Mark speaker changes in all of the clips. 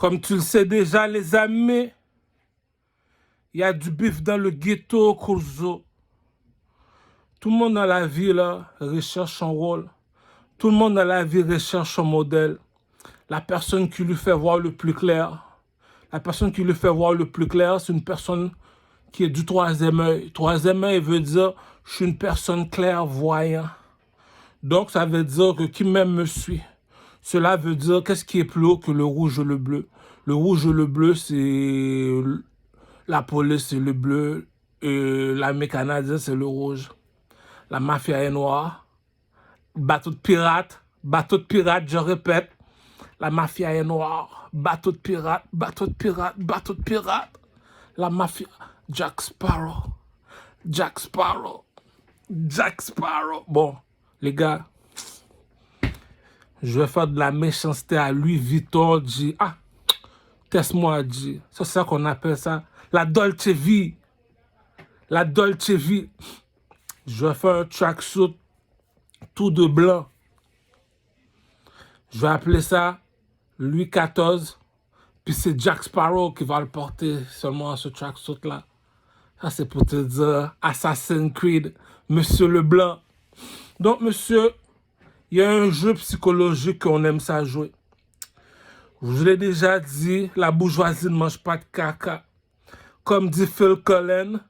Speaker 1: Comme tu le sais déjà, les amis, il y a du bif dans le ghetto, Kurzo. Tout le monde dans la vie là, recherche son rôle. Tout le monde dans la vie recherche son modèle. La personne qui lui fait voir le plus clair. La personne qui lui fait voir le plus clair, c'est une personne qui est du troisième œil. Troisième œil veut dire, je suis une personne clairvoyante. Donc, ça veut dire que qui même me suit. Cela veut dire, qu'est-ce qui est plus haut que le rouge et le bleu? Le rouge et le bleu, c'est la police, c'est le bleu. L'armée canadienne, c'est le rouge. La mafia est noire. Bateau de pirate, je répète. La mafia est noire. Bateau de pirate, bateau de pirate, bateau de pirate. La mafia. Jack Sparrow. Jack Sparrow. Jack Sparrow. Bon, les gars, je vais faire de la méchanceté à Louis Vuitton. Dit, ah, teste-moi, dit. C'est ça qu'on appelle ça. La Dolce Vie. La Dolce Vie. Je vais faire un tracksuit tout de blanc. Je vais appeler ça Louis XIV. Puis c'est Jack Sparrow qui va le porter seulement à ce tracksuit-là. Ça, c'est pour te dire Assassin's Creed, Monsieur Leblanc. Donc, monsieur, il y a un jeu psychologique qu'on aime ça jouer. Je vous l'ai déjà dit, la bourgeoisie ne mange pas de caca. Comme dit Phil Collins,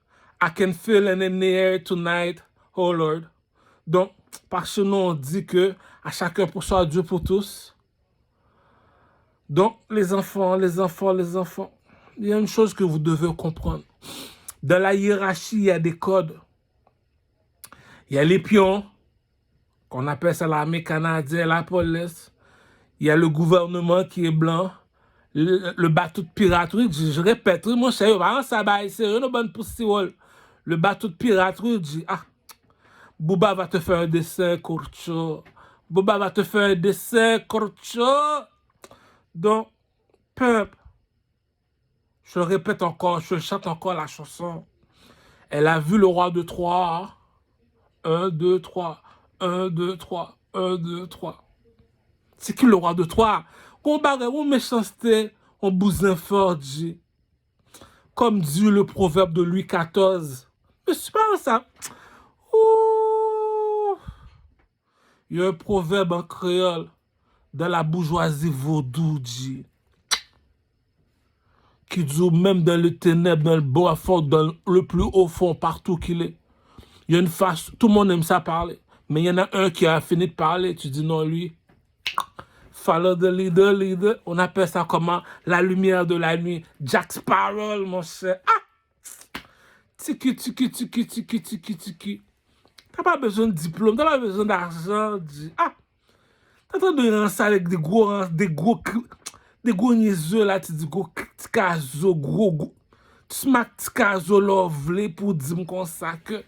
Speaker 1: I can feel it in the air tonight, oh Lord. Donc, parce que nous, on dit que à chacun pour soi, Dieu pour tous. Donc, les enfants, il y a une chose que vous devez comprendre. Dans la hiérarchie, il y a des codes. Il y a les pions, qu'on appelle ça l'armée canadienne, la police. Il y a le gouvernement qui est blanc. Le bateau de piraterie, je répète, mon cher, ça va, c'est une bonne poussière. Le bateau de piraterie dit, ah, Bouba va te faire un dessin, Korcho. Bouba va te faire un dessin, Korcho. Donc, peuple, je le répète encore, je chante encore la chanson. Elle a vu le roi de Troie. 1, 2, 3. 1, 2, 3. 1, 2, 3. C'est qui le roi de Troie? On barre, on méchanceté, on bousin fort, dit. Comme dit le proverbe de Louis XIV. Mais c'est pas ça. Ouh. Il y a un proverbe en créole dans la bourgeoisie vaudou, dit. Qui dit même dans le ténèbre, dans le bois fond, dans le plus haut fond, partout qu'il est. Il y a une face, tout le monde aime ça parler. Mais il y en a un qui a fini de parler, tu dis non, lui. Follow the leader, leader. On appelle ça comment? La lumière de la nuit. Jack Sparrow, mon cher. Ah! Tiki, tiki, tiki, tiki, tiki, tiki. T'as pas besoin de diplôme, t'as pas besoin d'argent. Ah! T'as en train de lancer avec des gros niaiseux là, tu dis gros caso, gros. Tu smack petit caso lovely pour dire comme ça que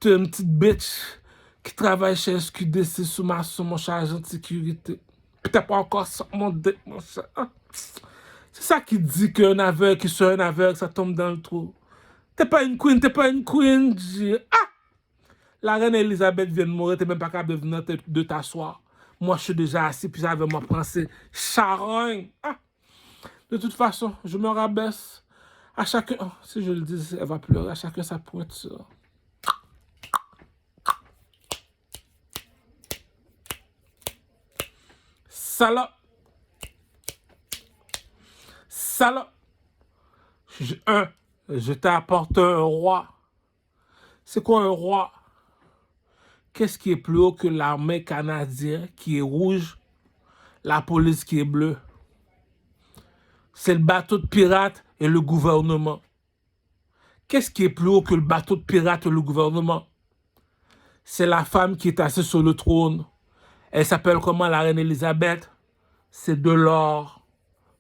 Speaker 1: tu es une petite bitch qui travaille chez SQDC sous mon chargeur de sécurité. Puis t'as pas encore ça, mon cher. Ah. C'est ça qui dit qu'un aveugle qui soit un aveugle, ça tombe dans le trou. T'es pas une queen, Ah! La reine Elisabeth vient de mourir, t'es même pas capable de venir de t'asseoir. Moi, je suis déjà assis, puis j'avais ma pensée charogne. Ah! De toute façon, je me rabaisse. À chacun, oh, si je le dis, elle va pleurer. À chacun sa pointure. Salope. Je t'ai apporté un roi. C'est quoi un roi? Qu'est-ce qui est plus haut que l'armée canadienne qui est rouge, la police qui est bleue? C'est le bateau de pirates et le gouvernement. Qu'est-ce qui est plus haut que le bateau de pirates et le gouvernement? C'est la femme qui est assise sur le trône. Elle s'appelle comment, la reine Elisabeth? C'est de l'or.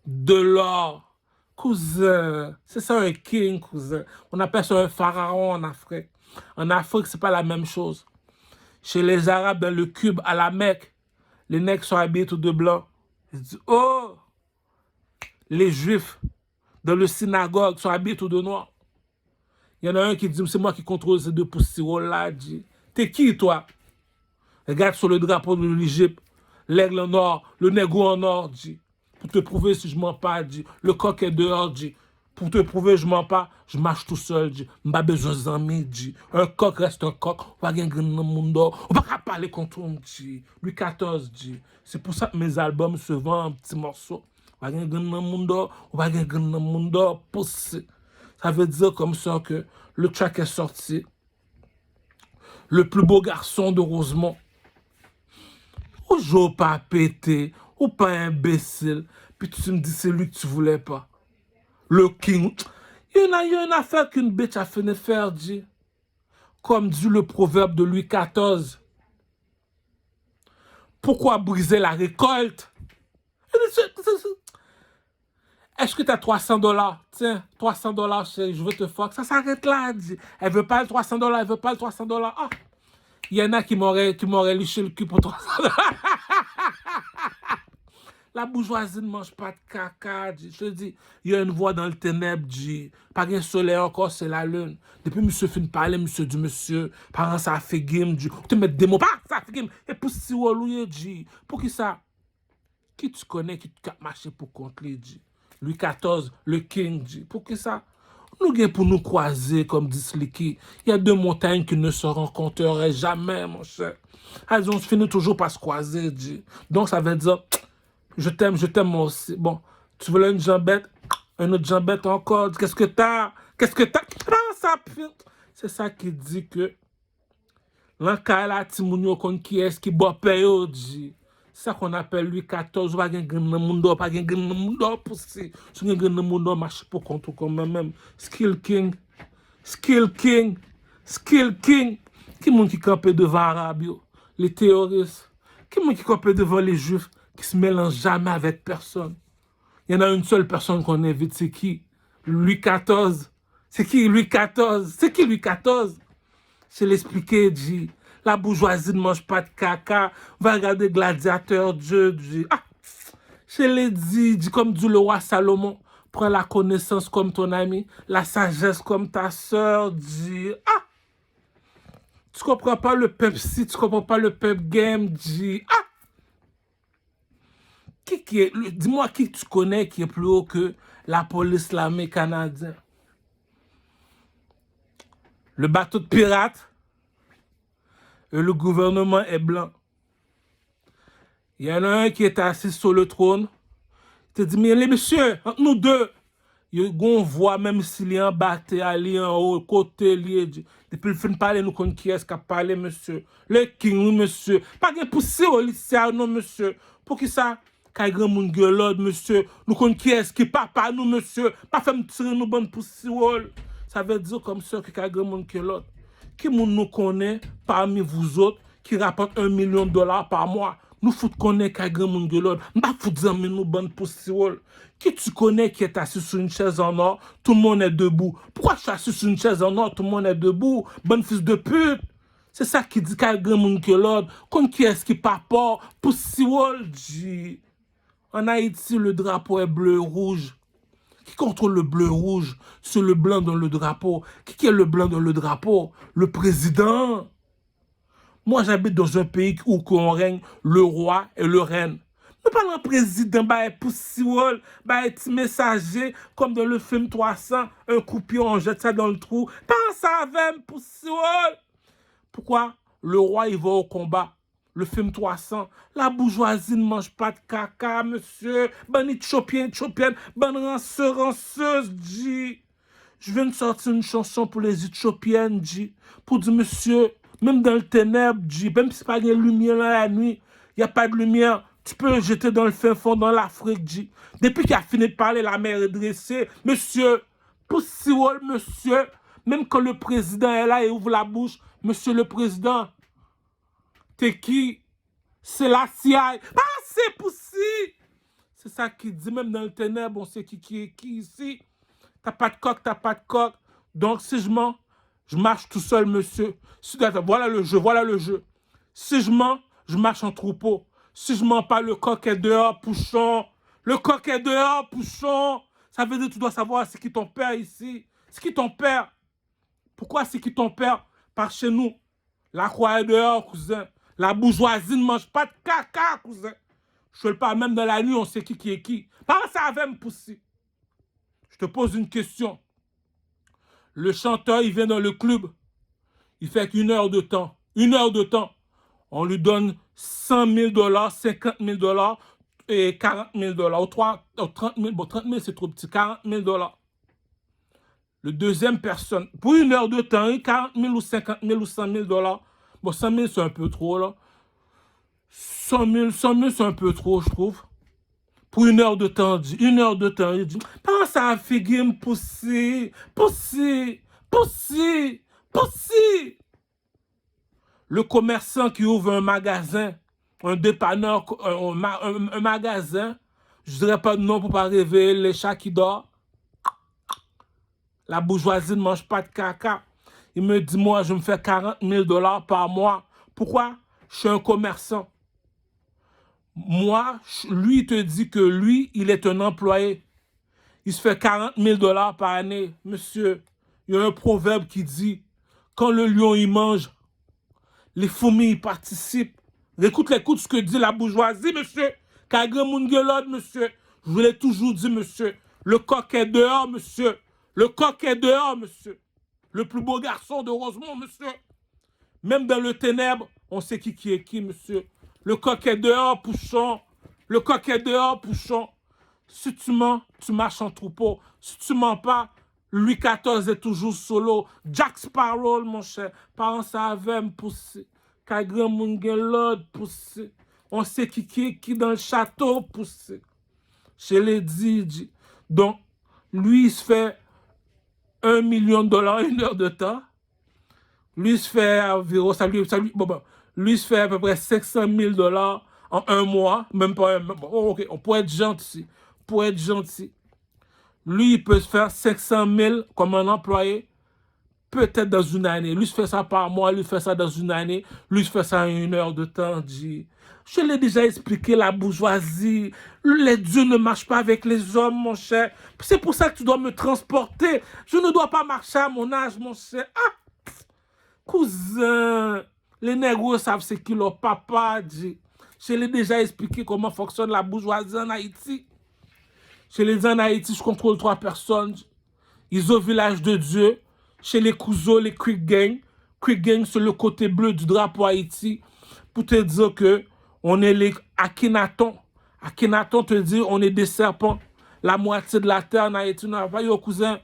Speaker 1: De l'or. Cousin. C'est ça un king, cousin. On appelle ça un pharaon en Afrique. En Afrique, c'est pas la même chose. Chez les Arabes, dans le cube, à la Mecque, les nègres sont habillés tout de blanc. Ils disent, oh! Les Juifs, dans le synagogue, sont habillés tout de noir. Il y en a un qui dit, c'est moi qui contrôle ces deux poussières-là. T'es qui, toi? Regarde sur le drapeau de l'Égypte, l'aigle en or, le négro en or, dit. te prouver si je mens pas, dit. Le coq est dehors, dit. Pour te prouver je mens pas, je marche tout seul, dit. M'pas besoin d'amis, dit. Un coq reste un coq. On va gagner dans le monde. On va pas parler contre on, dit. Louis XIV, dit. C'est pour ça que mes albums se vendent en petits morceaux. On va gagner dans le monde. On va gagner dans le monde. Poussé. Ça veut dire comme ça que le track est sorti. Le plus beau garçon de Rosemont. Ou j'ose pas péter, ou pas imbécile. Puis tu me dis c'est lui que tu voulais pas. Le king. Il y a une affaire qu'une bitch a fini faire, dit. Comme dit le proverbe de Louis XIV. Pourquoi briser la récolte? Est-ce que tu as $300? Tiens, $300, je veux te fuck. Ça s'arrête là, dit. Elle veut pas le $300, elle veut pas le $300. Ah! Il y en a qui m'auraient liché le cul pour $300. La bourgeoisie ne mange pas de caca, dit. Je te dis, il y a une voix dans le ténèbre, dit. Pas un soleil encore, c'est la lune. Depuis monsieur fin de parler, monsieur dit, monsieur, par ça a fait game, dit. Tu mets des mots, pas ça a fait game. Et pour si ou dit. Pour qui ça? Qui tu connais qui te marcher pour contre lui, dit. Louis XIV, le king, dit. Pour qui ça? Nous gagnons pour nous croiser, comme dit Slicky. Il y a deux montagnes qui ne se rencontreraient jamais, mon cher. Elles ont fini toujours par se croiser, dit. Donc ça veut dire, je t'aime moi aussi. Bon, tu veux une jambette, une autre jambette encore. Qu'est-ce que t'as? Qu'est-ce que t'as? Ah, ça c'est ça qui dit que l'enca la timounio kon qui est qui boit payo, dit. C'est ça qu'on appelle Louis XIV. Pas gen gen nan moun do, pas gen gen nan moun do poussi. Si gen gen nan moun do, marche pour contre comme même. Skill King. Skill King. Skill King. Qui moun qui campe devant Arabe, les terroristes. Qui moun qui campe devant les juifs qui se mélangent jamais avec personne. Il y en a une seule personne qu'on invite, c'est qui? Louis XIV. C'est qui Louis XIV? C'est qui Louis XIV? Je l'expliquer, dit. La bourgeoisie ne mange pas de caca. Va regarder Gladiateur, Dieu, dit. Ah, je l'ai dit, comme dit le roi Salomon. Prends la connaissance comme ton ami, la sagesse comme ta soeur, dit. Ah, tu comprends pas le Pepsi, tu comprends pas le Pep Game, dit. Ah, dis-moi qui tu connais qui est plus haut que la police, l'armée canadienne. Le bateau de pirates. Et le gouvernement est blanc. Il y en a un qui est assis sur le trône. Il te dit, mais les messieurs, entre nous deux, on voit même s'il est en bas, il est en haut, côté, depuis le fin de parler, nous connaissons qui est-ce qui a parlé, monsieur. Le king, monsieur. Pas de pousser au lycée, non, monsieur. Pour qui ça? Quand il y a un monde gueulade, monsieur. Nous connaissons qui est-ce qui papa, nous, monsieur. Pas faire me tirer nous bonne pousser. Ça veut dire comme ça que quand il y a un monde gueulade. Qui nous connaît parmi vous autres qui rapporte $1 million par mois? Nous fout connaît qu'il y a grand monde de l'autre. Nous fout dire nous bonne possible. Qui tu connais qui est assis sur une chaise en or, tout le monde est debout. Pourquoi je suis assis sur une chaise en or, tout le monde est debout? Bonne fils de pute. C'est ça qui dit qu'il y a grand monde de l'autre. Comme qui est-ce qui pas port possible, dit. En Haïti, le drapeau est bleu-rouge. Qui contrôle le bleu-rouge? C'est le blanc dans le drapeau. Qui est le blanc dans le drapeau? Le président. Moi, j'habite dans un pays où on règne le roi et le reine. Nous parlons de président, bah, poussiole, bah, petit messager, comme dans le film 300, un coupion, on jette ça dans le trou. Pense à même, poussiole. Pourquoi? Le roi, il va au combat. Le film 300, la bourgeoisie ne mange pas de caca, monsieur. Ben, Éthiopienne, ben, ranceuse, dit. Je viens de sortir une chanson pour les Éthiopiennes, dit. Pour dire, monsieur, même dans le ténèbre, dit, même si pas de lumière la nuit, il n'y a pas de lumière, tu peux jeter dans le fin fond, dans l'Afrique, dit. Depuis qu'il a fini de parler, la mer est dressée. Monsieur, poussiole, monsieur, même quand le président est là et ouvre la bouche, monsieur le président, t'es qui? C'est la CIA. Ah, c'est possible. C'est ça qui dit, même dans le ténèbre, on sait qui est qui ici. T'as pas de coq, t'as pas de coq. Donc, si je mens, je marche tout seul, monsieur. Voilà le jeu, voilà le jeu. Si je mens, je marche en troupeau. Si je mens pas, le coq est dehors, pouchon. Le coq est dehors, pouchon. Ça veut dire que tu dois savoir c'est qui ton père ici. C'est qui ton père? Pourquoi c'est qui ton père? Par chez nous, la croix est dehors, cousin. La bourgeoisie ne mange pas de caca, cousin. Je te parle même dans la nuit, on sait qui est qui. Par ça avait me pousser. Je te pose une question. Le chanteur, il vient dans le club. Il fait qu'une heure de temps. Une heure de temps. On lui donne 100 000 $, 50 000 $ et 40 000 $. Ou 30 000, bon, 30 000 c'est trop petit, 40 000 $. Le deuxième personne, pour une heure de temps, 40 000 ou 50 000 ou 100 000 $. Bon, 100 000 c'est un peu trop là. 100 000 c'est un peu trop, je trouve. Pour une heure de temps, une heure de temps, il dit, pense à figuer me pousser. Le commerçant qui ouvre un magasin, un dépanneur, un magasin, je dirais pas de nom pour pas réveiller les chats qui dorment. La bourgeoisie ne mange pas de caca. Il me dit, moi, je me fais 40 000 $ par mois. Pourquoi? Je suis un commerçant. Moi, lui, il te dit que lui, il est un employé. Il se fait 40 000 $ par année. Monsieur, il y a un proverbe qui dit, quand le lion, il mange, les fourmis, ils participent. Écoute ce que dit la bourgeoisie, monsieur. Kagre Mungelod, monsieur. Je vous l'ai toujours dit, monsieur. Le coq est dehors, monsieur. Le coq est dehors, monsieur. Le plus beau garçon de Rosemont, monsieur. Même dans le ténèbre, on sait qui est qui, monsieur. Le coq est dehors, Pouchon. Le coq est dehors, Pouchon. Si tu mens, tu marches en troupeau. Si tu mens pas, Louis XIV est toujours solo. Jack Sparrow, mon cher. Parents savent me pousser. Quand grand monde gen l'ordre pousser. On sait qui est qui dans le château pousser. Chez les DJ. Donc, lui, il se fait 1 million de $ une heure de temps. Lui, il se fait environ, lui, il se fait à peu près 500 000 $ en un mois. Même pas un mois. Bon, ok, on pourrait être gentil. Lui, il peut se faire 500 000 comme un employé, peut-être dans une année. Lui, il fait ça par mois, lui, il fait ça dans une année. Lui, il fait ça en une heure de temps. Je l'ai déjà expliqué, la bourgeoisie. Les dieux ne marchent pas avec les hommes, mon cher. C'est pour ça que tu dois me transporter. Je ne dois pas marcher à mon âge, mon cher. Ah, cousin, les négros savent ce que leur papa dit. Je l'ai déjà expliqué comment fonctionne la bourgeoisie en Haïti. Chez les en Haïti, je contrôle 3 personnes. Ils au village de Dieu. Chez les Kouzo, les Creek Gang. Creek Gang, c'est le côté bleu du drapeau Haïti. Pour te dire que on est les Akhenaton. Akhenaton te dit on est des serpents. La moitié de la terre en Haïti. Non, pas yo cousin.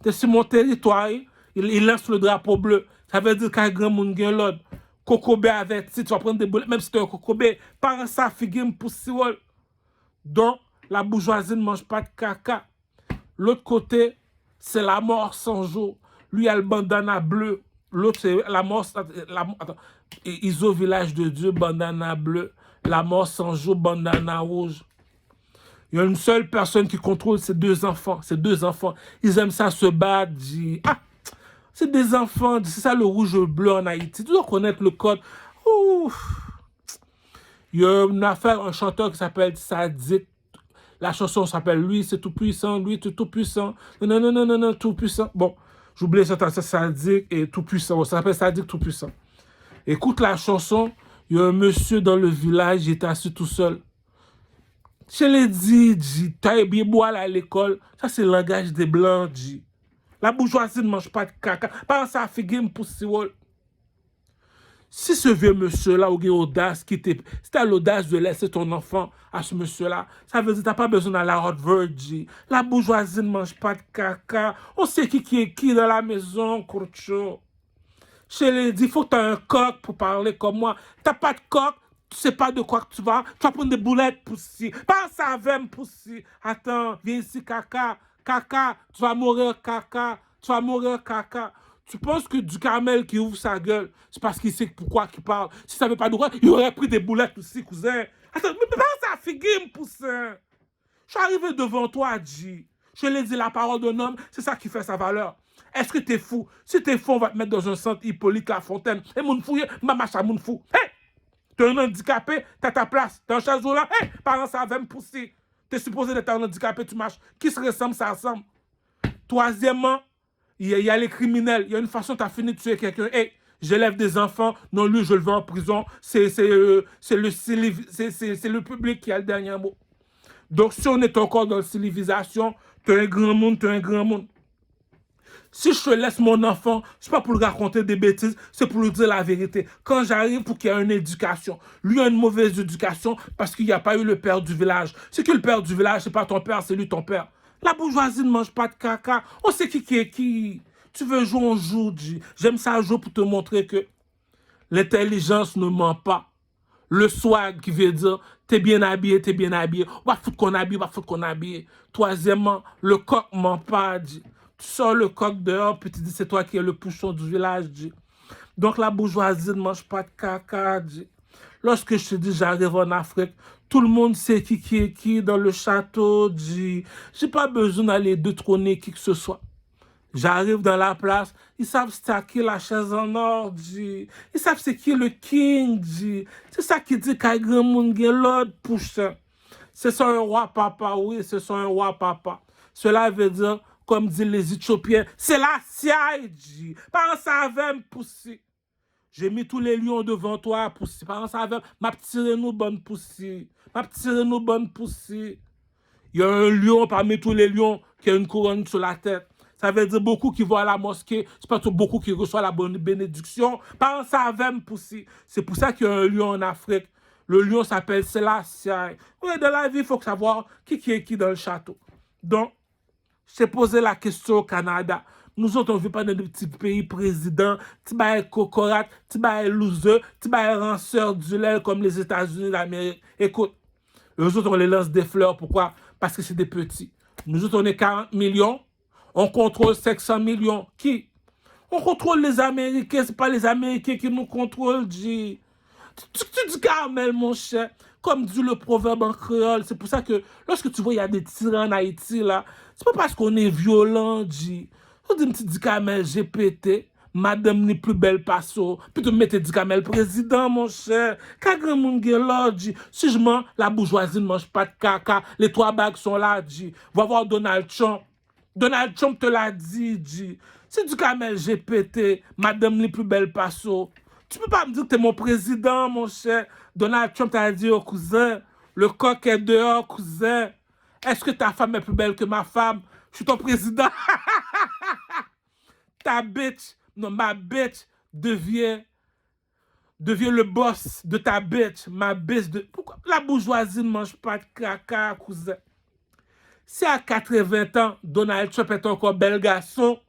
Speaker 1: T'es sur mon territoire. Il lance le drapeau bleu. Ça veut dire qu'un grand monde gen l'ordre. Kokobé avec, si tu vas prendre des boulettes, même si tu es un kokobé, par ça, figure pour si. Donc, la bourgeoisie ne mange pas de caca. L'autre côté, c'est la mort sans jour. Lui, il a le bandana bleu. L'autre, c'est la mort. Attends. Ils au village de Dieu, bandana bleu. La mort sans jour, bandana rouge. Il y a une seule personne qui contrôle ces 2 enfants. Ces 2 enfants, ils aiment ça se battre. Ah, c'est des enfants. C'est ça le rouge et le bleu en Haïti. Tu dois connaître le code. Ouf. Il y a une affaire, un chanteur qui s'appelle Sadik. La chanson s'appelle Lui, c'est tout puissant, lui, c'est tout puissant. Non, tout puissant. Bon, j'oublie ça, c'est Sadik et tout puissant. Ça s'appelle Sadik tout puissant. Écoute la chanson, il y a un monsieur dans le village, il est assis tout seul. Je l'ai dit, t'as bien boire à l'école. Ça, c'est le langage des blancs, dit. La bourgeoisie ne mange pas de caca. Par ça, figure pour si. Si ce vieux monsieur-là, ou audace, si tu as l'audace de laisser ton enfant à ce monsieur-là, ça veut dire que tu n'as pas besoin d'aller à la Harvard. La bourgeoisie ne mange pas de caca. On sait qui est qui dans la maison, Courcho. Je l'ai dit, il faut que tu aies un coq pour parler comme moi. Tu n'as pas de coq, tu ne sais pas de quoi que tu vas prendre des boulettes poussi. Pas ça avec poussi. Attends, viens ici, caca. Caca, tu vas mourir, caca. Tu vas mourir, caca. Tu penses que du Camel qui ouvre sa gueule, c'est parce qu'il sait pourquoi il parle. Si ça ne savait pas de quoi, il aurait pris des boulettes aussi, cousin. Attends, mais pas ça, figure, poussin. Je suis arrivé devant toi, G. Je l'ai dit, la parole d'un homme, c'est ça qui fait sa valeur. Est-ce que t'es fou? Si t'es fou, on va te mettre dans un centre Hippolyte Lafontaine. Et mon fou, ma macha, mon fou. Hey! T'es un handicapé, t'as ta place. T'es un chaise roulant. Hey! Parents, ça va me pousser. T'es supposé d'être un handicapé, tu marches. Qui se ressemble, ça ressemble. Troisièmement, il y a les criminels. Il y a une façon, tu as fini de tuer quelqu'un. Hey, J'élève des enfants. Non, lui, je le veux en prison. C'est le public qui a le dernier mot. Donc, si on est encore dans la civilisation, tu es un grand monde, tu es un grand monde. Si je te laisse mon enfant, c'est pas pour lui raconter des bêtises, c'est pour lui dire la vérité. Quand j'arrive pour qu'il ait une éducation, lui a une mauvaise éducation parce qu'il n'y a pas eu le père du village. C'est que le père du village, c'est pas ton père, c'est lui ton père. La bourgeoisie ne mange pas de caca. On sait qui est qui. Tu veux jouer, on joue. J'aime ça jouer pour te montrer que l'intelligence ne ment pas. Le swag qui veut dire t'es bien habillé, t'es bien habillé. On va foutre qu'on habille, on va foutre qu'on habille. Troisièmement, le coq ment pas. Tu sors le coq dehors, puis tu dis c'est toi qui es le pouchon du village. Donc la bourgeoisie ne mange pas de caca. Lorsque je te dis j'arrive en Afrique, tout le monde sait qui est qui dans le château. J'ai pas besoin d'aller détrôner qui que ce soit. J'arrive dans la place, ils savent stacker la chaise en or, Ils savent c'est qui le king, C'est ça qui dit qu'il y a grand monde qui l'autre pousse. C'est ça un roi papa, oui, c'est ça un roi papa. Cela veut dire, comme disent les Éthiopiens, c'est la siaille, Par ça avait me pousser. J'ai mis tous les lions devant toi, pousser. Par ça avait m'a tiré nous bonne pousser. M'a tiré nous bonne pousser. Il y a un lion parmi tous les lions qui a une couronne sur la tête. Ça veut dire beaucoup qui vont à la mosquée, c'est pas beaucoup qui reçoivent la bonne bénédiction. Par ça avait me pousser. C'est pour ça qu'il y a un lion en Afrique. Le lion s'appelle Selassie. Oui, dans la vie, il faut savoir qui est qui dans le château. Donc, je t'ai posé la question au Canada. Nous autres, on ne vit pas dans des petits pays présidents, tu vas cocorat, tu vas loser, tu vas ranceur du lait comme les États-Unis d'Amérique. Écoute, eux autres, on les lance des fleurs. Pourquoi? Parce que c'est des petits. Nous autres, on est 40 millions. On contrôle 500 millions. Qui? On contrôle les Américains. Ce n'est pas les Américains qui nous contrôlent, Tu dis Carmel, mon cher. Comme dit le proverbe en créole. C'est pour ça que lorsque tu vois, il y a des tyrans en Haïti, là, c'est pas parce qu'on est violent, On dit, petit dit Carmel, j'ai pété. Madame n'est plus belle passo. Puis tu mettez dit Carmel président, mon cher. Quand grand monde est là, Si je mens, la bourgeoisie ne mange pas de caca. Les 3 bagues sont là, Va voir Donald Trump. Donald Trump te l'a dit. Si du Carmel, j'ai pété. Madame n'est plus belle passo. Tu peux pas me dire que t'es mon président, mon cher. Donald Trump t'a dit au cousin, le coq est dehors, cousin. Est-ce que ta femme est plus belle que ma femme? Je suis ton président. Ta bitch, non, ma bitch devient le boss de ta bitch. Ma bitch de... Pourquoi la bourgeoisie ne mange pas de caca, cousin? Si à 80 ans, Donald Trump est encore bel garçon,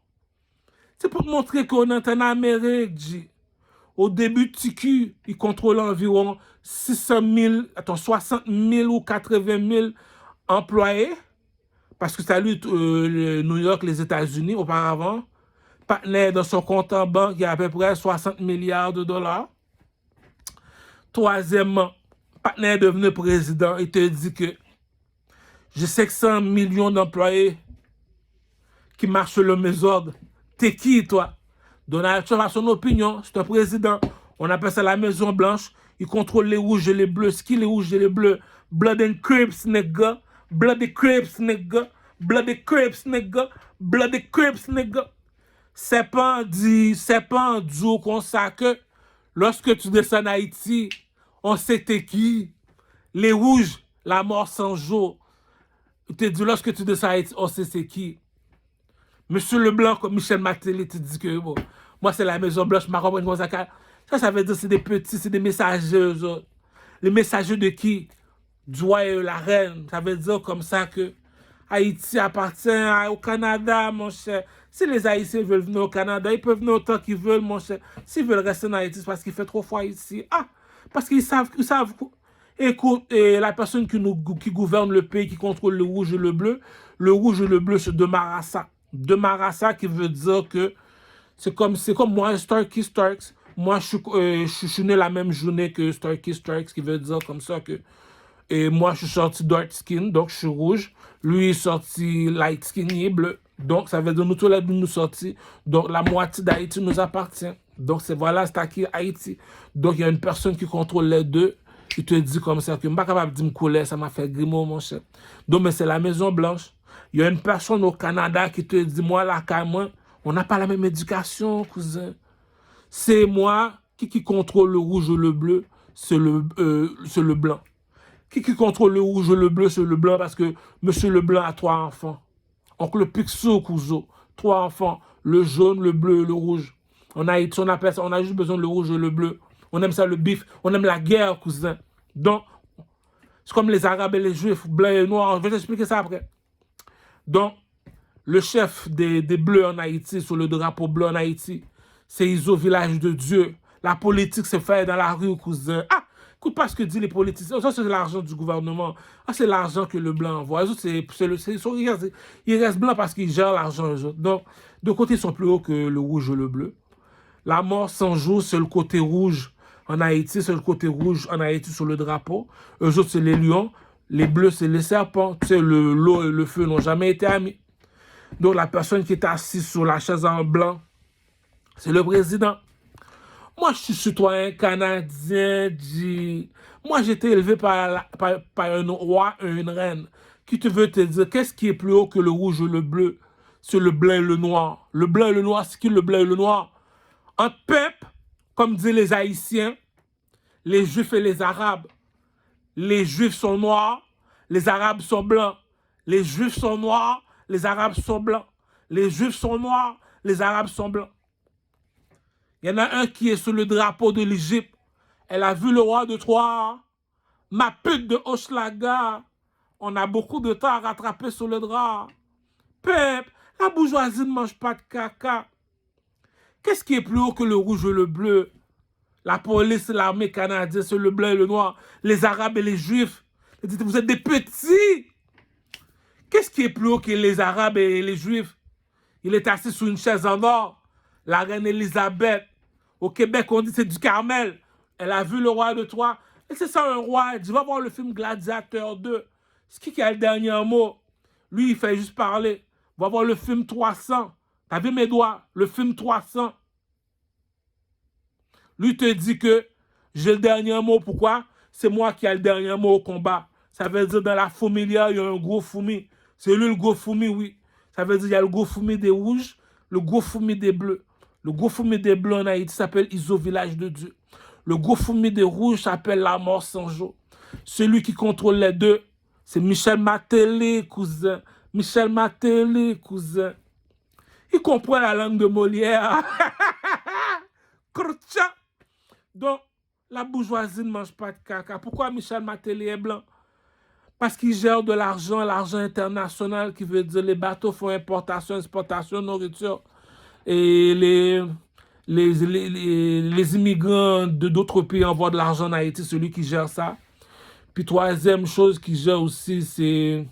Speaker 1: c'est pour montrer qu'on est en Amérique, Au début, TQ, il contrôlait environ 60 000 ou 80 000 employés. Parce que ça lui, New York, les États-Unis, auparavant, partenaire dans son compte en banque, il y a à peu près 60 milliards de dollars. Troisièmement, partenaire est devenu président, il te dit que j'ai 500 millions d'employés qui marchent le mésordre. T'es qui, toi? Donald Trump a son opinion, c'est un président. On appelle ça la Maison Blanche. Il contrôle les rouges et les bleus. Ce qui est les rouges et les bleus? Blood and Crips, nigga. Blood and Crips, nigga. Blood and Crips, nigga. Blood and Crips, nigga. C'est pas dit comme ça que lorsque tu descends en Haïti, on sait t'es qui? Les rouges, la mort sans jour. Il te dit lorsque tu descends en Haïti, on sait c'est qui? Monsieur Leblanc, comme Michel Matéli, tu dis que bon, moi c'est la Maison Blanche, ma compagnie, ça veut dire c'est des petits, c'est des messagers. Les messagers de qui? Du roi et la reine. Ça veut dire comme ça que Haïti appartient au Canada, mon cher. Si les Haïtiens veulent venir au Canada, ils peuvent venir autant qu'ils veulent, mon cher. S'ils veulent rester en Haïti, c'est parce qu'il fait trop froid ici. Ah, parce qu'ils savent. Écoute, la personne qui gouverne le pays, qui contrôle le rouge et le bleu, c'est de Marassa. De Marassa qui veut dire que c'est comme moi, Starkey Starks. Moi, je suis né la même journée que Starkey Starks, qui veut dire comme ça que... Et moi, je suis sorti dark skin, donc je suis rouge. Lui est sorti light skin, il est bleu. Donc, ça veut dire nous tous les deux nous sortis. Donc, la moitié d'Haïti nous appartient. Donc, voilà, c'est qui Haïti. Donc, il y a une personne qui contrôle les deux. Il te dit comme ça que je ne suis pas capable de me coller, ça m'a fait grimaud, mon cher. Donc, mais c'est la Maison Blanche. Il y a une personne au Canada qui te dit, moi, là, moi, on n'a pas la même éducation, cousin. C'est moi qui contrôle le rouge ou le bleu, c'est le blanc. Qui contrôle le rouge ou le bleu, c'est le blanc parce que Monsieur Leblanc a 3 enfants. Oncle Picsou, Couso, 3 enfants, le jaune, le bleu et le rouge. On appelle ça, on a juste besoin de le rouge et le bleu. On aime ça, le bif, on aime la guerre, cousin. Donc, c'est comme les Arabes et les Juifs, blancs et noirs. Je vais t'expliquer ça après. Donc, le chef des Bleus en Haïti, sur le drapeau bleu en Haïti, c'est Iso, village de Dieu. La politique se fait dans la rue, cousin. Ah! Écoute pas ce que disent les politiciens. Ça, c'est l'argent du gouvernement. Ah, c'est l'argent que le blanc envoie. Les autres, ils restent blancs parce qu'ils gèrent l'argent, eux autres. Donc, de côté, ils sont plus hauts que le rouge et le bleu. La mort sans jour, c'est le côté rouge en Haïti. C'est le côté rouge en Haïti sur le drapeau. Eux autres, c'est les lions. Les bleus, c'est les serpents. Tu sais, l'eau et le feu n'ont jamais été amis. Donc, la personne qui est assise sur la chaise en blanc, c'est le président. Moi, je suis citoyen canadien. Moi, j'ai été élevé par un roi et une reine qui te veut te dire qu'est-ce qui est plus haut que le rouge et le bleu? C'est le blanc et le noir. Le blanc et le noir, c'est qui le blanc et le noir? En peuple, comme disent les Haïtiens, les Juifs et les Arabes. Les Juifs sont noirs, les Arabes sont blancs. Les Juifs sont noirs, les Arabes sont blancs. Les Juifs sont noirs, les Arabes sont blancs. Il y en a un qui est sur le drapeau de l'Égypte. Elle a vu le roi de Troie. Ma pute de Hochelaga. On a beaucoup de temps à rattraper sur le drap. Peuple, la bourgeoisie ne mange pas de caca. Qu'est-ce qui est plus haut que le rouge et le bleu? La police et l'armée canadienne, c'est le blanc et le noir. Les Arabes et les Juifs. Vous êtes des petits. Qu'est-ce qui est plus haut que les Arabes et les Juifs? Il est assis sur une chaise en or. La reine Elisabeth. Au Québec, on dit c'est du Carmel. Elle a vu le roi de Troie. Et c'est ça un roi. Elle dit, va voir le film Gladiateur 2. C'est qui a le dernier mot? Lui, il fait juste parler. Va voir le film 300. T'as vu mes doigts? Le film 300. Lui te dit que j'ai le dernier mot. Pourquoi? C'est moi qui ai le dernier mot au combat. Ça veut dire dans la fourmilière, il y a un gros fourmi. C'est lui le gros fourmi, oui. Ça veut dire qu'il y a le gros fourmi des rouges, le gros fourmi des bleus. Le gros fourmi des bleus en Haïti s'appelle Iso, village de Dieu. Le gros fourmi des rouges s'appelle la mort sans jour. Celui qui contrôle les deux, c'est Michel Martelly, cousin. Michel Martelly, cousin. Il comprend la langue de Molière. Donc, la bourgeoisie ne mange pas de caca. Pourquoi Michel Martelly est blanc? Parce qu'il gère de l'argent international, qui veut dire les bateaux font importation, exportation, nourriture. Et les immigrants de d'autres pays envoient de l'argent en Haïti, celui qui gère ça. Puis troisième chose qui gère aussi, c'est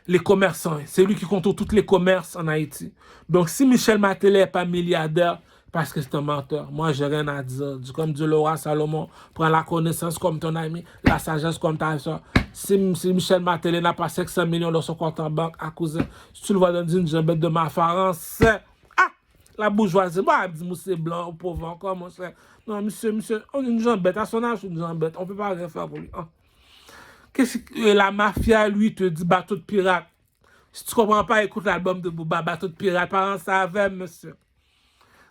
Speaker 1: les commerçants. C'est lui qui contrôle tous les commerces en Haïti. Donc si Michel Martelly n'est pas milliardaire, parce que c'est un menteur. Moi, j'ai rien à dire. Comme dit le roi Salomon, prends la connaissance comme ton ami, la sagesse comme ta soeur. Si Michel Martelly n'a pas 500 millions dans son compte en banque, à cause, si tu le vois dans une jambette de ma farance, la bourgeoisie, moi, elle dit, c'est blanc, pauvre encore, mon cher. Non, monsieur, on est une jambette, à son âge, une jambette, on ne peut pas rien faire pour lui. Hein. Qu'est-ce que la mafia, lui, te dit bateau de pirate? Si tu ne comprends pas, écoute l'album de Booba, bateau de pirate, parents savaient, monsieur.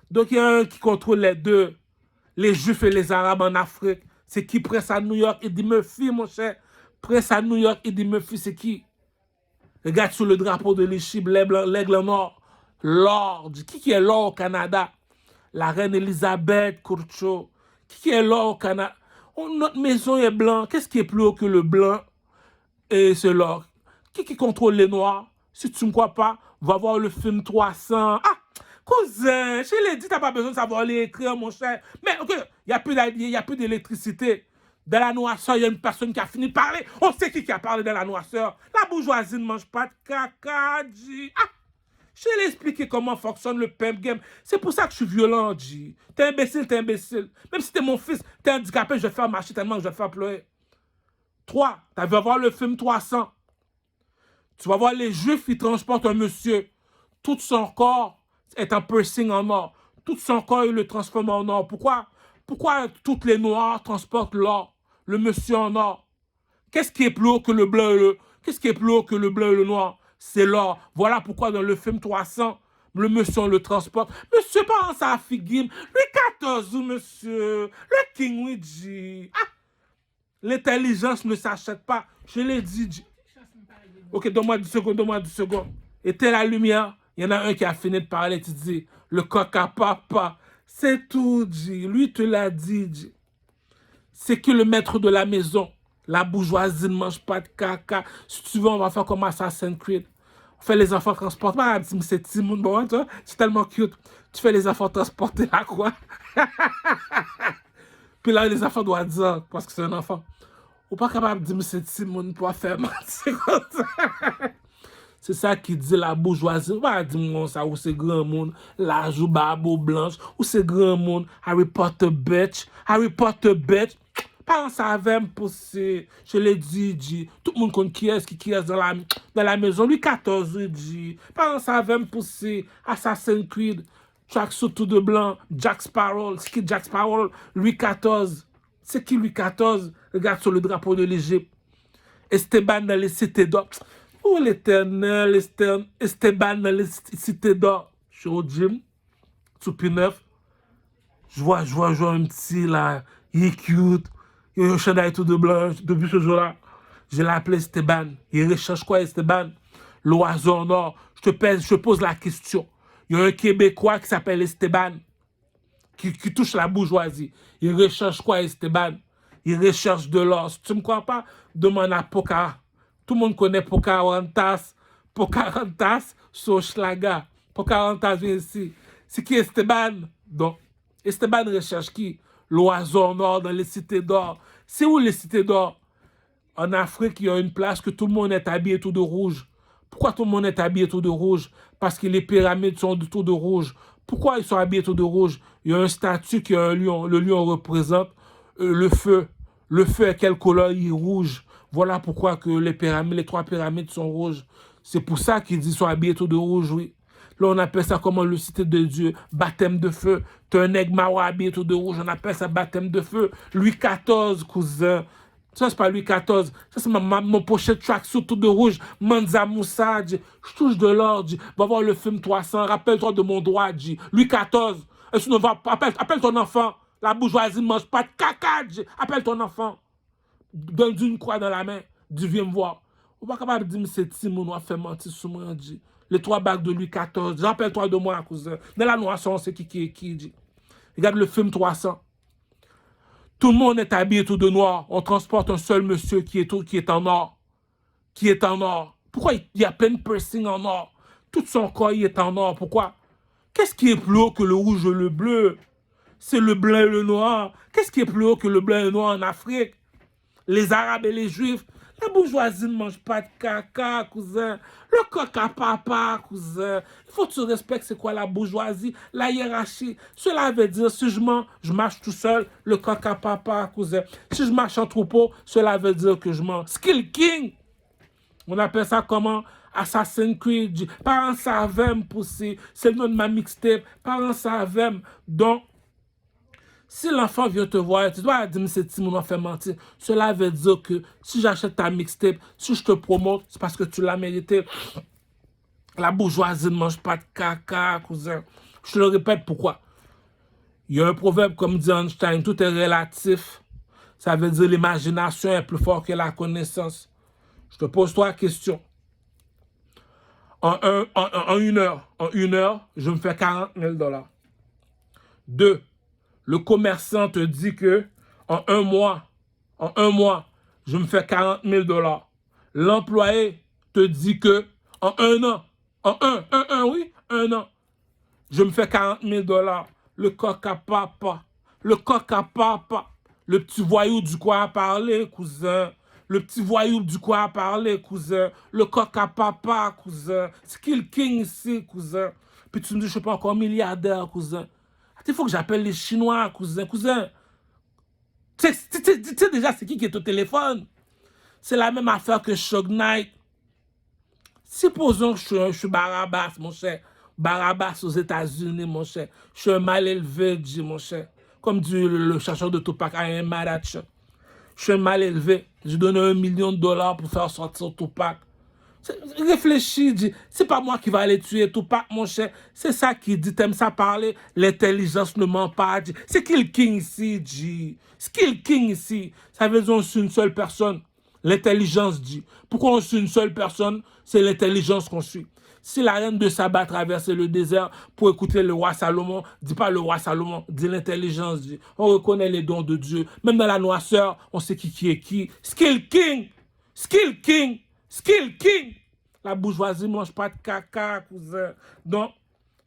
Speaker 1: Donc, il y a un qui contrôle les deux, les Juifs et les Arabes en Afrique. C'est qui presse à New York? Eddie Murphy, mon cher. Presse à New York, Eddie Murphy, c'est qui? Regarde sur le drapeau de l'Égypte, l'aigle noir. L'or. Qui est l'or au Canada? La reine Elisabeth Curcho. Qui est l'or au Canada? Notre maison est blanc. Qu'est-ce qui est plus haut que le blanc et c'est l'or? Qui contrôle les noirs? Si tu ne me crois pas, va voir le film 300. Ah! Cousin, je l'ai dit, tu n'as pas besoin de savoir les écrire, mon cher. Mais ok, il n'y a plus d'électricité. Dans la noirceur, il y a une personne qui a fini de parler. On sait qui a parlé dans la noirceur. La bourgeoisie ne mange pas de caca, G. Ah! Je l'ai expliqué comment fonctionne le pimp game. C'est pour ça que je suis violent, G. T'es imbécile, t'es imbécile. Même si t'es mon fils, t'es handicapé, je vais te faire marcher tellement que je vais te faire pleurer. 3. Tu vas voir le film 300. Tu vas voir les Juifs qui transportent un monsieur. Tout son corps est un piercing en or. Tout son corps, il le transforme en or. Pourquoi toutes les Noirs transportent l'or? Le monsieur en or. Qu'est-ce qui est plus haut que le blanc et le... Qu'est-ce qui est plus haut que le blanc et le noir? C'est l'or. Voilà pourquoi dans le film 300, Le monsieur, on le transporte. Monsieur, pas ça figure. Louis XIV, monsieur. Le King, oui, dit. Ah, l'intelligence ne s'achète pas. Je l'ai dit. Ok, donne-moi 10 secondes, donne-moi 10 secondes. Éteins la lumière. Il y en a un qui a fini de parler. Tu dis, le coq à papa. C'est tout, dit. Lui te l'a dit. C'est que le maître de la maison. La bourgeoisie ne mange pas de caca. Si tu veux, on va faire comme Assassin's Creed. On fait les enfants transporter. Ah, c'est Timoun, bon, c'est tellement cute. Tu fais les enfants transporter là, quoi. Puis là, les enfants doivent dire, parce que c'est un enfant, ou pas capable de dire, mais c'est Timoun pour faire mentir comme ça. C'est ça qui dit la bourgeoisie. On va dire ça, ou c'est grand monde, la joue babo blanche, ou c'est grand monde, Harry Potter bitch, Harry Potter bitch. Parents savaient me pousser. Je l'ai dit. Tout le monde connaît qui est dans la maison. Lui, 14 dit. Parents savaient me pousser. Assassin's Creed. Tracksuit tout de blanc. Jack Sparrow. C'est qui Jack Sparrow? Louis XIV. C'est qui Louis XIV? Regarde sur le drapeau de l'Égypte. Esteban dans les cités d'or. Oh l'éternel, Esteban dans les cités d'or. Je suis au gym. Soupi neuf. Je vois un petit là. Il est cute. Il y a un chandail tout de blanc. Depuis ce jour-là, je l'ai appelé Esteban. Il recherche quoi, Esteban? L'oiseau en or. Je te pose la question. Il y a un Québécois qui s'appelle Esteban, qui touche la bourgeoisie. Il recherche quoi, Esteban? Il recherche de l'or. Si tu ne me crois pas, demande à Poca. Tout le monde connaît Pocahontas. Pocahontas, Soschlaga. Pocahontas vient ici. C'est qui Esteban? Donc, Esteban recherche qui? L'oiseau en or dans les cités d'or. C'est où les cités d'or? En Afrique, il y a une place que tout le monde est habillé tout de rouge. Pourquoi tout le monde est habillé tout de rouge? Parce que les pyramides sont tout de rouge. Pourquoi ils sont habillés tout de rouge? Il y a un statut qui a un lion. Le lion représente le feu. Le feu est quelle couleur? Il est rouge. Voilà pourquoi que les 3 pyramides sont rouges. C'est pour ça qu'ils disent qu'ils sont habillés tout de rouge, oui. Là, on appelle ça comment? Le cité de Dieu, baptême de feu. T'as un aigle mawa habillé tout de rouge, on appelle ça baptême de feu. Louis XIV, cousin. Ça, c'est pas Louis XIV. Ça, c'est mon pochette tracksuit tout de rouge. Manza Moussa, je touche de l'or, va voir le film 300. Rappelle-toi de mon droit, Louis XIV. Appelle ton enfant. La bourgeoisie ne mange pas de caca, appelle ton enfant. Donne-lui une croix dans la main. Dis, viens me voir. On va capable de dire, mais c'est Timon, on va faire mentir sur moi, dit. Les 3 bagues de Louis XIV. Rappelle-toi de moi, cousin. Dans la noirceur, on sait qui dit. Regarde le film 300. Tout le monde est habillé tout de noir. On transporte un seul monsieur qui est en or. Qui est en or. Pourquoi il y a plein de piercings en or? Tout son corps, il est en or. Pourquoi? Qu'est-ce qui est plus haut que le rouge et le bleu? C'est le blanc et le noir. Qu'est-ce qui est plus haut que le blanc et le noir en Afrique? Les Arabes et les Juifs. La bourgeoisie ne mange pas de caca, cousin. Le coq à papa, cousin. Il faut que tu respectes c'est quoi la bourgeoisie, la hiérarchie. Cela veut dire, si je marche tout seul, le coq à papa, cousin. Si je marche en troupeau, cela veut dire que je mange. Skill King. On appelle ça comment? Assassin's Creed. Parents savaient me pousser. C'est le nom de ma mixtape. Parents savaient. Donc, si l'enfant vient te voir, tu dois dire, c'est Timon, on fait mentir. Cela veut dire que si j'achète ta mixtape, si je te promote, c'est parce que tu l'as mérité. La bourgeoisie ne mange pas de caca, cousin. Je te le répète, pourquoi? Il y a un proverbe comme dit Einstein, tout est relatif. Ça veut dire l'imagination est plus forte que la connaissance. Je te pose 3 questions. En une heure, je me fais 40 000 $. 2. Le commerçant te dit que en un mois, je me fais 40 000 $. L'employé te dit que en un an, oui, un an, je me fais 40 000 $. Le coq à papa, le petit voyou du coin à parler, cousin. Le petit voyou du coin à parler, cousin. Le coq à papa, cousin. Skill King ici, cousin. Puis tu me dis, je ne suis pas encore milliardaire, cousin. Il faut que j'appelle les Chinois, cousin. Tu sais déjà c'est qui est au téléphone? C'est la même affaire que Shug Knight. Supposons que je suis Barabbas, mon cher. Barabbas aux États-Unis, mon cher. Je suis un mal élevé, mon cher. Comme dit le chercheur de Tupac, I am mad at you. Je suis un mal élevé. J'ai donné $1 million pour faire sortir Tupac. Réfléchis, dit, c'est pas moi qui va aller tuer tout pas, mon cher. C'est ça qui dit, t'aimes ça parler, l'intelligence ne ment pas, dit. C'est qui le king ici, dit. C'est qui le king ici? Ça veut dire qu'on suit une seule personne. L'intelligence dit. Pourquoi on suit une seule personne? C'est l'intelligence qu'on suit. Si la reine de Saba traversait le désert pour écouter le roi Salomon, dis pas le roi Salomon, dis l'intelligence, dit. On reconnaît les dons de Dieu. Même dans la noirceur, on sait qui est qui. Skill King! Skill King! Skill King! La bourgeoisie ne mange pas de caca, cousin. Donc,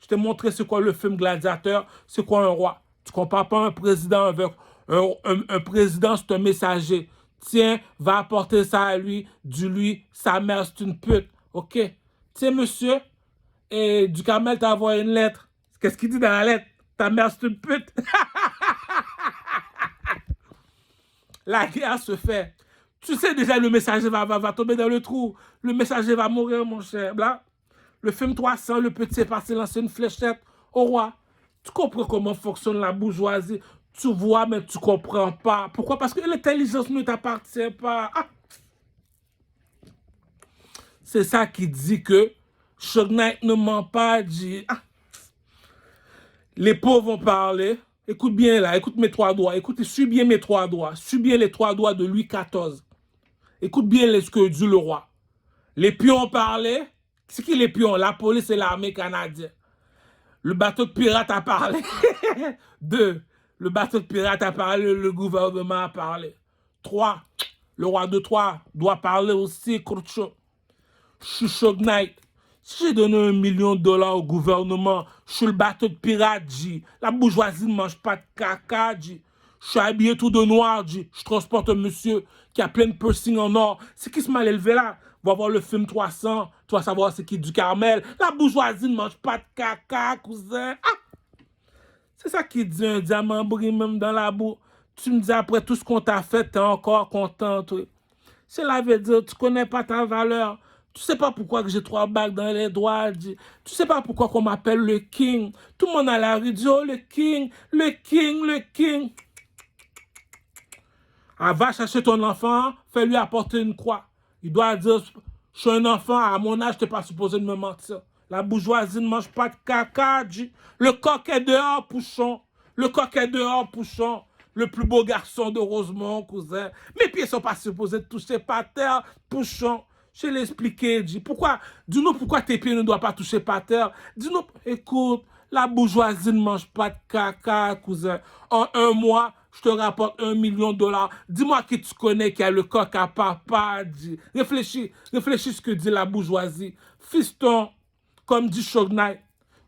Speaker 1: je t'ai montré c'est quoi le film Gladiateur, c'est quoi un roi. Tu ne compares pas un président avec un président, c'est un messager. Tiens, va apporter ça à lui, dis-lui, sa mère c'est une pute. OK? Tiens, monsieur, et Ducamel t'a envoyé une lettre. Qu'est-ce qu'il dit dans la lettre? Ta mère c'est une pute. La guerre se fait. Tu sais déjà, le messager va tomber dans le trou. Le messager va mourir, mon cher. Là, le film 300, le petit est parti lancer une fléchette au roi. Tu comprends comment fonctionne la bourgeoisie. Tu vois, mais tu comprends pas. Pourquoi? Parce que l'intelligence ne t'appartient pas. Ah. C'est ça qui dit que Suge Knight ne ment pas, dit. Ah. Les pauvres vont parler. Écoute bien là, écoute mes trois doigts. Écoute, suis bien mes trois doigts. Suis bien les trois doigts de Louis XIV. Écoute bien ce que dit le roi. Les pions parlaient. C'est qui les pions? La police et l'armée canadienne. Le bateau de pirates a parlé. 2. Le bateau de pirates a parlé, le gouvernement a parlé. 3. Le roi de Troie doit parler aussi, Crucho. Je suis Suge Knight. Si j'ai donné $1 million au gouvernement, je suis le bateau de pirates, dit. La bourgeoisie ne mange pas de caca, dit. Je suis habillé tout de noir, dit. Je transporte un monsieur qui a plein de piercings en or. C'est qui se mal élevé là? Va voir le film 300. Tu vas savoir c'est qui du Carmel. La bourgeoisie ne mange pas de caca, cousin. Ah! C'est ça qui dit un diamant brille même dans la boue. Tu me dis après tout ce qu'on t'a fait, t'es encore content, toi. Cela veut dire tu connais pas ta valeur. Tu sais pas pourquoi j'ai 3 bagues dans les doigts. Tu sais pas pourquoi qu'on m'appelle le King. Tout le monde à la rue dit oh le King, le King, le King. Ah, va chercher ton enfant, fais-lui apporter une croix. Il doit dire, je suis un enfant, à mon âge, tu n'es pas supposé de me mentir. La bourgeoisie ne mange pas de caca, dit. Le coq est dehors, Pouchon. Le coq est dehors, Pouchon. Le plus beau garçon de Rosemont, cousin. Mes pieds ne sont pas supposés de toucher par terre, Pouchon. Je l'ai expliqué, dit. Pourquoi? Dis-nous pourquoi tes pieds ne doivent pas toucher par terre. Dis-nous, écoute, la bourgeoisie ne mange pas de caca, cousin. En 1 mois, je te rapporte $1 million. Dis-moi qui tu connais qui a le coq à papa, dit. Réfléchis ce que dit la bourgeoisie. Fiston, comme dit Suge Knight,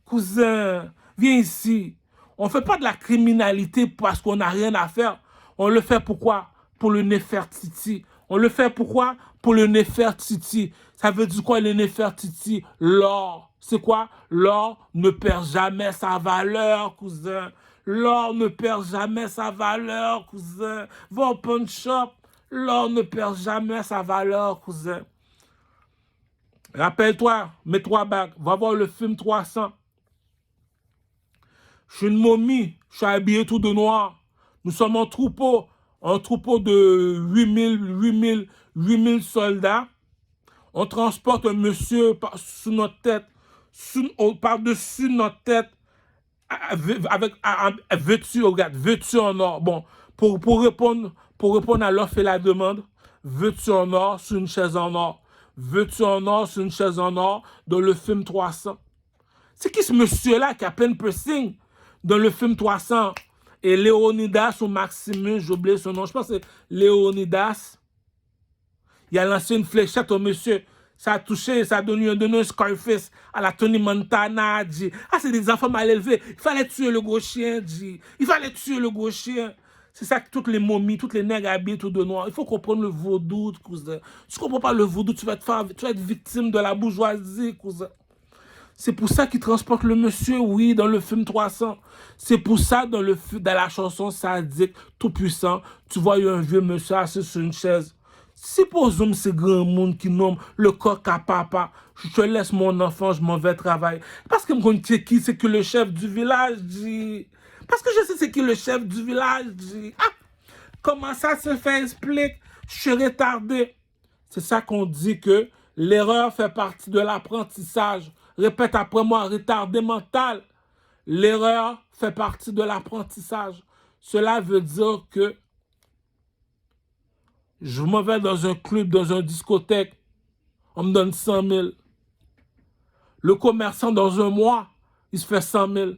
Speaker 1: cousin, viens ici. On ne fait pas de la criminalité parce qu'on n'a rien à faire. On le fait pourquoi? Pour le Nefertiti. On le fait pourquoi? Pour le Nefertiti. Ça veut dire quoi le Nefertiti? L'or. C'est quoi? L'or ne perd jamais sa valeur, cousin. L'or ne perd jamais sa valeur, cousin. Va au pawn shop. L'or ne perd jamais sa valeur, cousin. Rappelle-toi, mes 3 bagues. Va voir le film 300. Je suis une momie. Je suis habillé tout de noir. Nous sommes un troupeau de 8000 soldats. On transporte un monsieur sous notre tête, par-dessus notre tête, avec vêtu en or. Bon, pour répondre à l'offre et la demande, vêtu en or sur une chaise en or. Vêtu en or sur une chaise en or dans le film 300. C'est qui ce monsieur-là qui a plein de piercing dans le film 300? Et Léonidas ou Maximus, j'ai oublié son nom, je pense que c'est Léonidas. Il a lancé une fléchette au monsieur. Ça a touché, ça a donné un Scarface à la Tony Montana, dit. Ah, c'est des enfants mal élevés. Il fallait tuer le gros chien, dit. Il fallait tuer le gros chien. C'est ça que toutes les momies, toutes les nègres habillés tout de noir. Il faut comprendre le vaudou, cousin. Si tu ne comprends pas le vaudou, tu vas être victime de la bourgeoisie, cousin. C'est pour ça qu'il transporte le monsieur, oui, dans le film 300. C'est pour ça, dans la chanson Sadique, tout puissant, tu vois, il y a un vieux monsieur assis sur une chaise. Supposons c'est grand monde qui nomme le coq à papa. Je te laisse mon enfant, je m'en vais travailler. Parce que je sais qui c'est que le chef du village dit. Parce que je sais c'est qui le chef du village dit. Ah, comment ça se fait, explique. Je suis retardé. C'est ça qu'on dit que L'erreur fait partie de l'apprentissage. Répète après moi, retardé mental. L'erreur fait partie de l'apprentissage. Cela veut dire que je m'en vais dans un club, dans une discothèque, on me donne 100 000. Le commerçant, dans un mois, il se fait 100 000.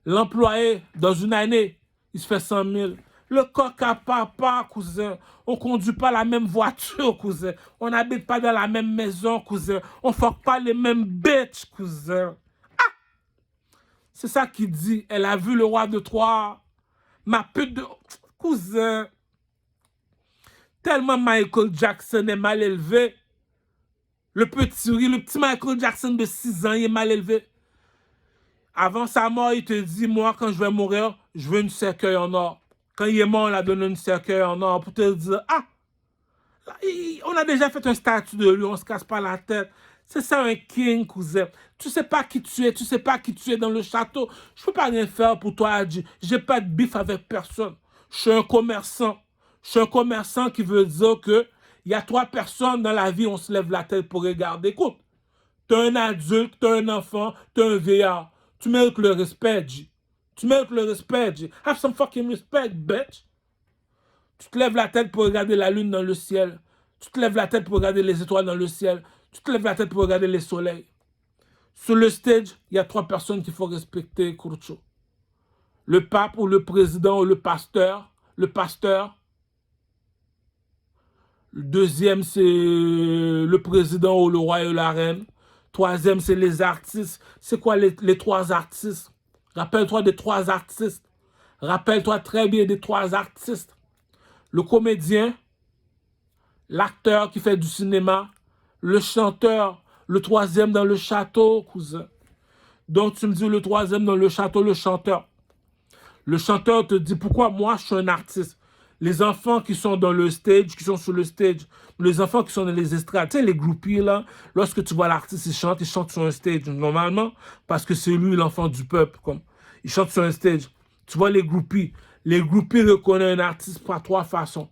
Speaker 1: L'employé, dans une année, il se fait 100 000. Le coq à papa, cousin. On ne conduit pas la même voiture, cousin. On n'habite pas dans la même maison, cousin. On ne fuck pas les mêmes bitches, cousin. Ah! C'est ça qu'il dit. Elle a vu le roi de Troie. Ma pute de... Cousin. Tellement Michael Jackson est mal élevé. Le petit Michael Jackson de 6 ans, il est mal élevé. Avant sa mort, il te dit, moi, quand je vais mourir, je veux une cercueil en or. Quand il est mort, on a donné une cercueil en or pour te dire, ah, on a déjà fait un statut de lui, on se casse pas la tête. C'est ça un king, cousin. Tu sais pas qui tu es, tu sais pas qui tu es dans le château. Je peux pas rien faire pour toi, Adi. J'ai pas de bif avec personne. Je suis un commerçant. Je suis un commerçant qui veut dire que il y a 3 personnes dans la vie, on se lève la tête pour regarder. Écoute, t'es un adulte, t'es un enfant, t'es un vieillard. Tu mérites le respect, G. Tu mérites le respect, G. Have some fucking respect, bitch. Tu te lèves la tête pour regarder la lune dans le ciel. Tu te lèves la tête pour regarder les étoiles dans le ciel. Tu te lèves la tête pour regarder les soleils. Sur le stage, il y a 3 personnes qu'il faut respecter, Kurcho. Le pape ou le président ou le pasteur. Le pasteur. Le deuxième, c'est le président ou le roi ou la reine. Troisième, c'est les artistes. C'est quoi les 3 artistes? Rappelle-toi des 3 artistes. Rappelle-toi très bien des 3 artistes. Le comédien, l'acteur qui fait du cinéma, le chanteur, le 3e dans le château, cousin. Donc tu me dis le 3e dans le château, le chanteur. Le chanteur te dit pourquoi moi je suis un artiste. Les enfants qui sont dans le stage, qui sont sur le stage, les enfants qui sont dans les estrades, tu sais, les groupies là, lorsque tu vois l'artiste, il chante sur un stage, normalement, parce que c'est lui l'enfant du peuple, comme. Il chante sur un stage. Tu vois les groupies reconnaissent un artiste par 3 façons.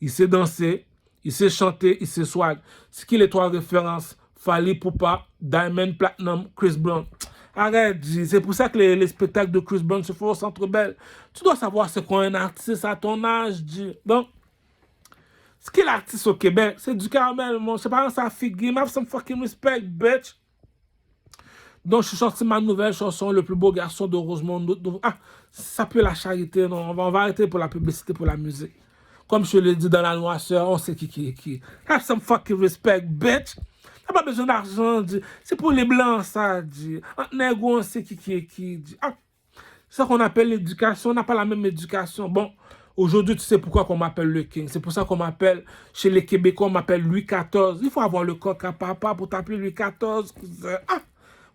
Speaker 1: Il sait danser, il sait chanter, il sait swag. C'est qui les 3 références? Fally Ipupa, Diamond Platinum, Chris Brown. Arrête, c'est pour ça que les spectacles de Chris Brown se font au Centre Bell. Tu dois savoir c'est quoi un artiste à ton âge, G. Donc, ce qu'est l'artiste au Québec, c'est du caramel, mon. C'est pas ça figure. Have some fucking respect, bitch. Donc, je suis sorti ma nouvelle chanson, Le plus beau garçon de Rosemont. Ah, ça pue la charité, non. On va arrêter pour la publicité, pour la musique. Comme je le dis dans la noirceur, on sait qui est qui. Have some fucking respect, bitch. T'as pas besoin d'argent, c'est pour les blancs, ça, dit. Un nègre, on sait qui est qui, dit. Ah, c'est ça qu'on appelle l'éducation, on n'a pas la même éducation. Bon, aujourd'hui, tu sais pourquoi qu'on m'appelle le King. C'est pour ça qu'on m'appelle, chez les Québécois, on m'appelle Louis XIV. Il faut avoir le coq à papa pour t'appeler Louis XIV. Ah,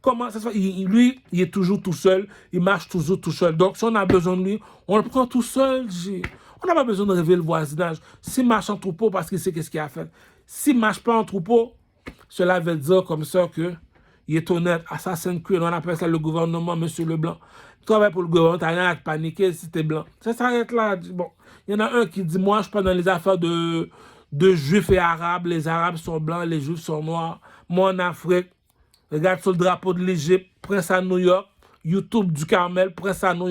Speaker 1: comment ça se fait? Lui, il est toujours tout seul, il marche toujours tout seul. Donc, si on a besoin de lui, on le prend tout seul, dit. On n'a pas besoin de réveiller le voisinage. S'il marche en troupeau, parce qu'il sait qu'est-ce qu'il a fait. S'il ne marche pas en troupeau, cela veut dire comme ça que il est honnête. Assassin's Creed, on appelle ça le gouvernement, Monsieur Leblanc. Tu travailles pour le gouvernement, tu n'as rien à te paniquer si tu es blanc. Ça s'arrête là. Bon, il y en a un qui dit, moi, je ne suis pas dans les affaires de juifs et arabes. Les arabes sont blancs, les juifs sont noirs. Moi, en Afrique, regarde sur le drapeau de l'Égypte, Prince à New York, YouTube du Carmel, Prince à New York.